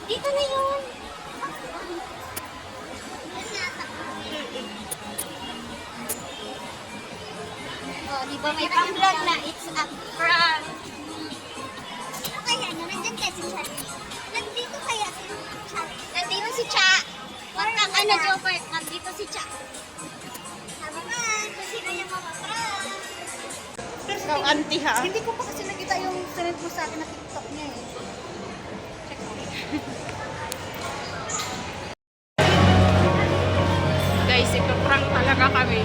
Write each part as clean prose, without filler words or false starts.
Dito na yun. Oh, di ba may pang-vlog na it's a prank. Kaya nyo, nandyan kasi siya. Nandito kaya si Cha. Nandito si Cha. Wag kang ano, Jopper. Nandito si Cha. Sabi nga, kung sino yung mamaprank. Ikaw, auntie ha? Hindi ko pa kasi nakita yung sinend mo sa akin na TikTok niya eh. Check mo. Guys, ipaprank talaga kami.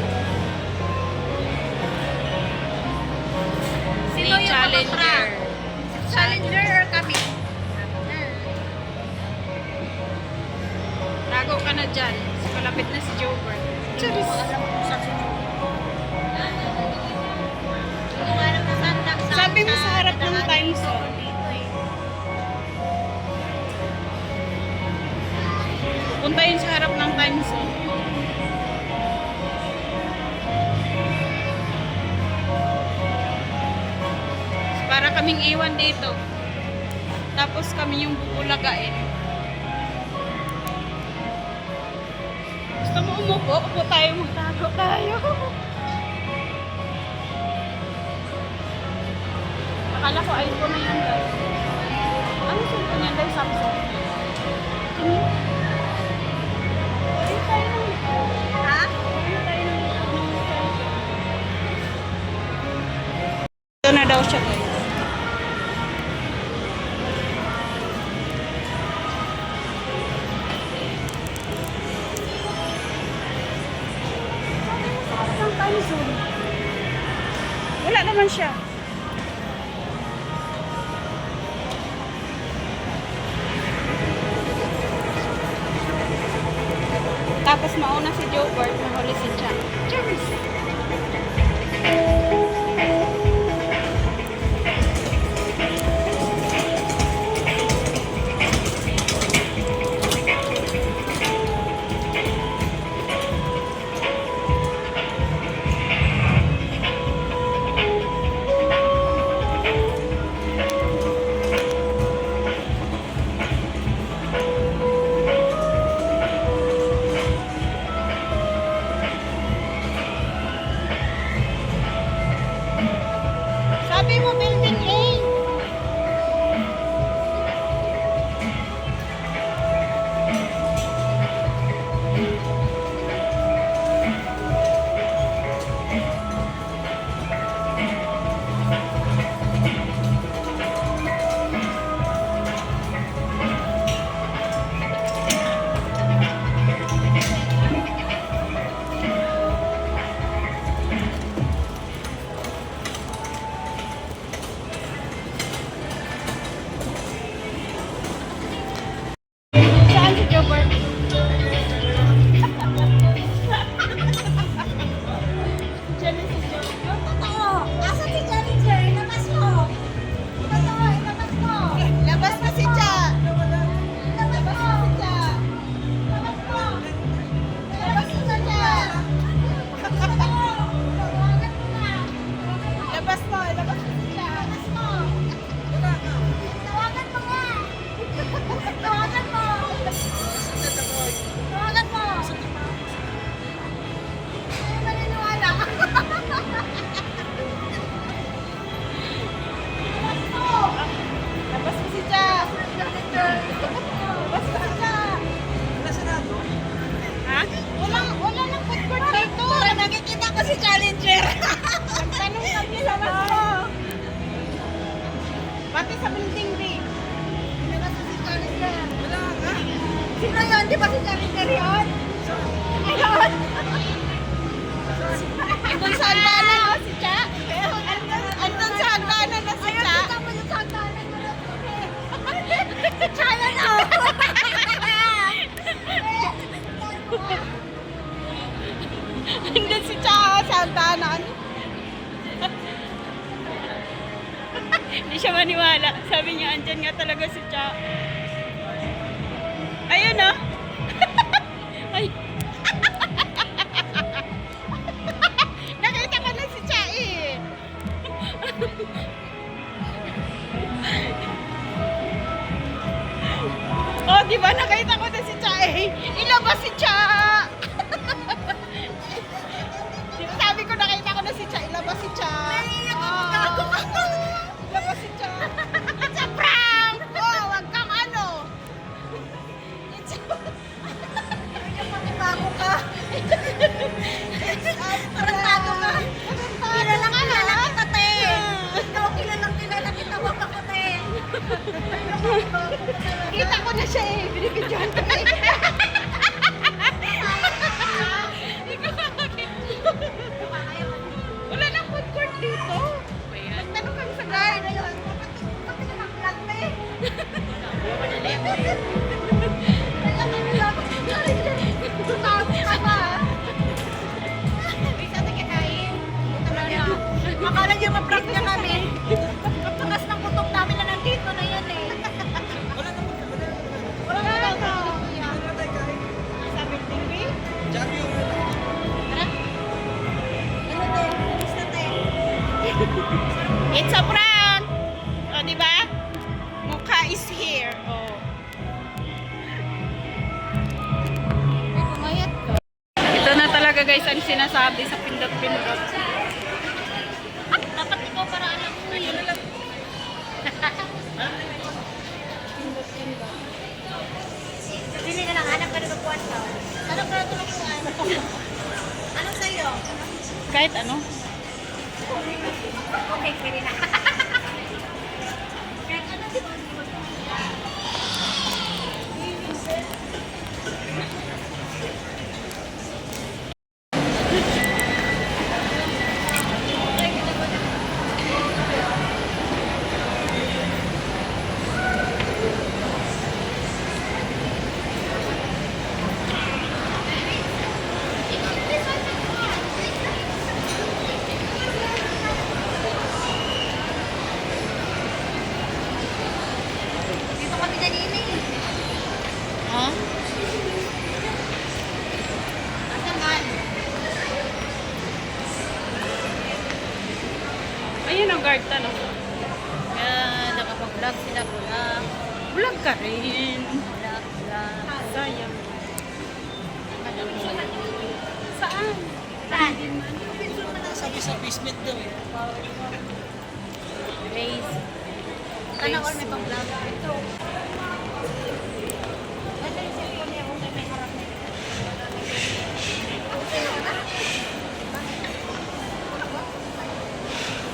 Sino Si yung Challenger. mamaprank? Challenger or kami? Tago ka na dyan. Malapit na si Jobert. Charis. Sabi mo sa harap ng time zone. Pupunta yun sa harap ng time zone. Para kaming iwan dito. Tapos kami yung bubulagain. Gusto mo umupo? Upo tayo, magtago tayo. Akala ko iPhone na yan guys. Ano cellphone yan guys? Samsung. Tingin. Ayun tayo ng likod. Ha? Ayun tayo ng likod ng cellphone. Ito na daw siya guys. Ang time zone. Wala naman siya. Tapos mauna si Jobert, mahuli si Cha. Cheers! Sabi mo, building A. Saan si Jobert? Diyan na si Jobert. Totoo! Asa si Challenger? Ilabas mo! Totoo, ilabas mo! Labas na si Cha. Ilabas mo! Ilabas mo! Ilabas mo na dyan! Totoo! Tawagan mo na! Labas mo, labas mo si Cha. Ilabas mo! Tawagan mo nga! Tawagan mo! Tawagan mo! Ayaw maniniwala. Ilabas mo! Labas mo si Cha. Labas mo si Cha. Ha? Wala nang food court dito. Nakikita ko si Challenger. Tanong kami, labas mo. Pati sa building B. Ilabas mo si Challenger. Sino yun? Di ba si Challenger yun? Ayun. Andun sa hagdanan o si Cha? Andun sa hagdanan na si Ayun, Cha? kita mo yung sagdanan mo na. Si Challenger. Andun si Cha o sa hagdanan. Hindi siya maniwala. Sabi niya, andyan nga talaga si Cha. Ayun o. Ay. Nakita ko na si Cha eh. Oh, di ba nakita ko na si Cha eh. Ilabas si Cha. Di ba sabi ko nakita ko na si Cha, ilabas si Cha. Ilabas si Cha. It's a prank. Oh, wag kang ano. It's a Bago ka. Tarantado ka. Kilalang kilala kita, te. Ikaw kilalang kilala kita. Wag ako, te. Kita ko na siya eh. Binibidyohan ko eh. Wala nang food court dito. Magtanong kami sa guide. Bakit naman vlog, te? Akala niyo ma-prank niya kami. Pagkakas ng kutok namin na nandito na yan eh. Wala na ka. Sa building B? It's a prank! O, di ba? Mukha is here. Oh. May pumayat ka. Ito na talaga guys ang sinasabi sa pindot-pindot. Dapat ikaw para alam mo yun. Bili na lang, hanap ka na ng kwarto. Hanap ka na tulungan. Anong sa'yo? Kahit ano. Okay, pwede na. Kahit ano, di ba? Dito kami kanina eh. Ha? Asan man? Ayun ang guard tanong. Yan, nakapag-vlog sila vlog. Vlog ka rin. Vlog. Sayang. Saan? Saan? Sabi sa basement daw eh. Race. Ano all may pang-vlog? Ito. Ito yung cellphone niya kung may harap na ito.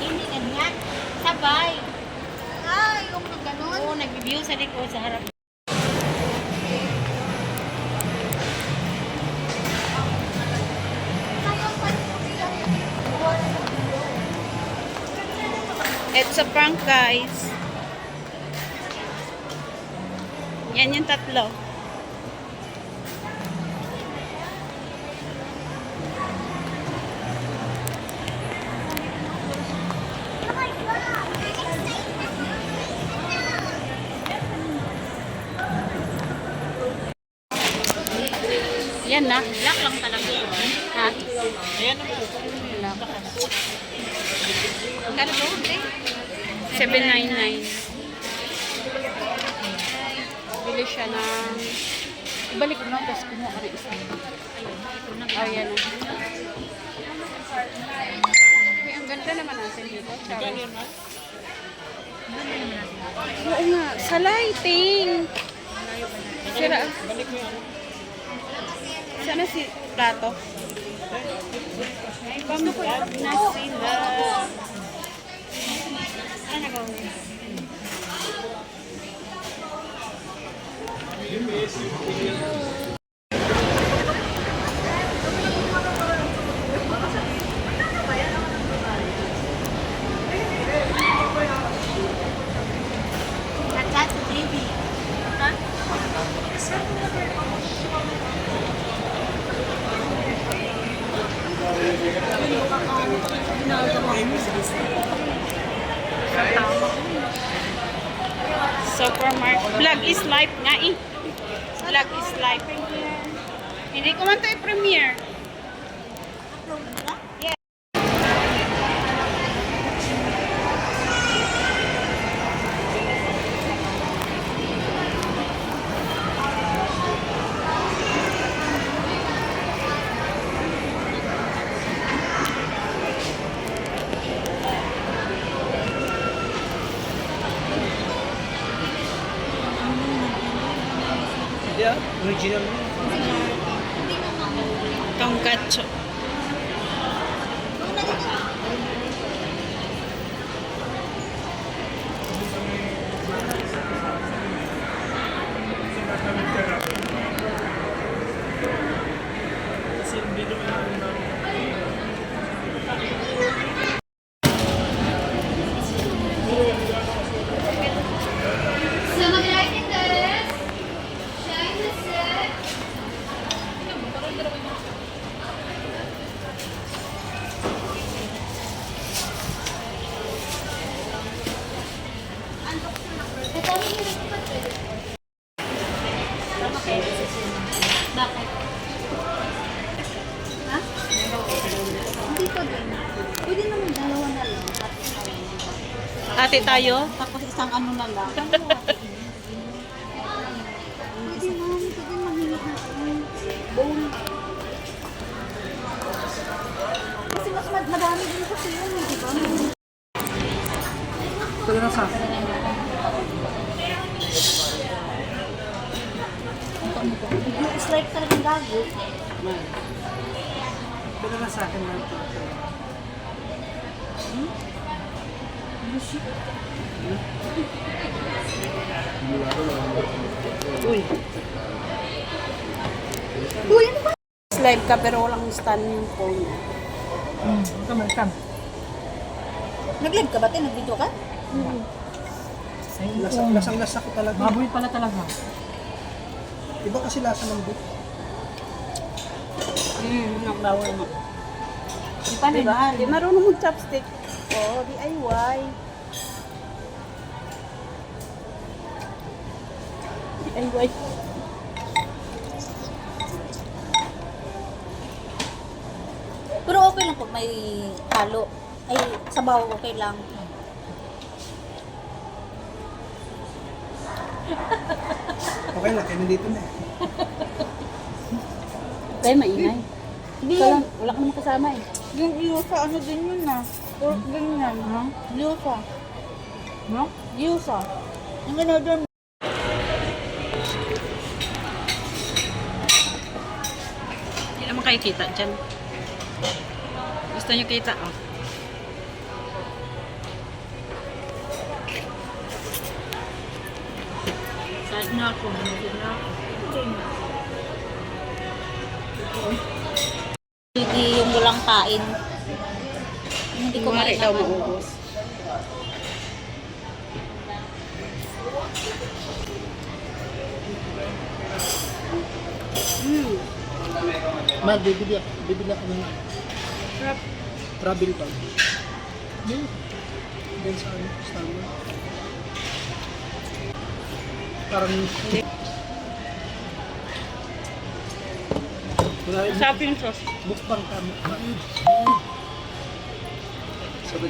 Hindi ganyan. Sabay. Ay, yung ganun. Oo, nag-view sa likod sa harap. It's a prank guys. Yan yung tatlo. Yan na. Black lang talaga yun. Ha? Ayan naman. Kano to? 799. Bili siya ng... Ibalik mo lang, tapos kumuha ka ng isa. Oh, yan na. Uy, ang ganda naman natin dito. Magkano yun, ma? Oo nga, sa lighting. Sira. Balik mo yun. Sana si plato. Ay, pamukod na sila. Ano gawin? That's baby. Ha? Supermarket. Vlog is life nga eh. Vlog is life. Hindi ko man ito i-premiere. Yeah. ah. Original mo. Hindi naman. Tongkatsu. Una dito. Kasi yung video na So, mag-like this. Shine the set. Ito ang hirap ko pa. Bakit? Ha? Hindi ko din. Pwede naman dalawa na lang. Ate tayo? Tapos isang ano na lang. Pwede ma'am, pwede mahingi na bowl. Kasi mas madami din kasi yun, di ba? Pwede na sa akin. Slide talagang gago. Pwede na sa akin na. Uy. Uy, ano ba? Live ka pero walang stand yung phone. Come. Nag-live ka ba? Nag-video ka? Lasang-lasa ko talaga. Baboy pala talaga. Iba kasi lasa ng beef. Bawal mo. Di pa ba? Di marunong mag-chopstick. Oo, DIY. DIY. Pero okay lang pag may halo. Ay, sabaw okay lang. Okay lang, kaya nandito na eh. Kaya maingay. Wala ka naman kasama eh. Yung yusa, ano din yun na? Pork din yan. Yusa. No? Yusa. Yung ano doon. Hindi naman kayo kita dyan. Gusto nyo kita, oh. Sad na ako. Hindi yung walang kain. Hindi ko Kumari daw mainaman. maubos. Mar, bibili ako ng travel bag. Then sa ano, Starman. Parang Shopping sauce. mukbang kami. Sabi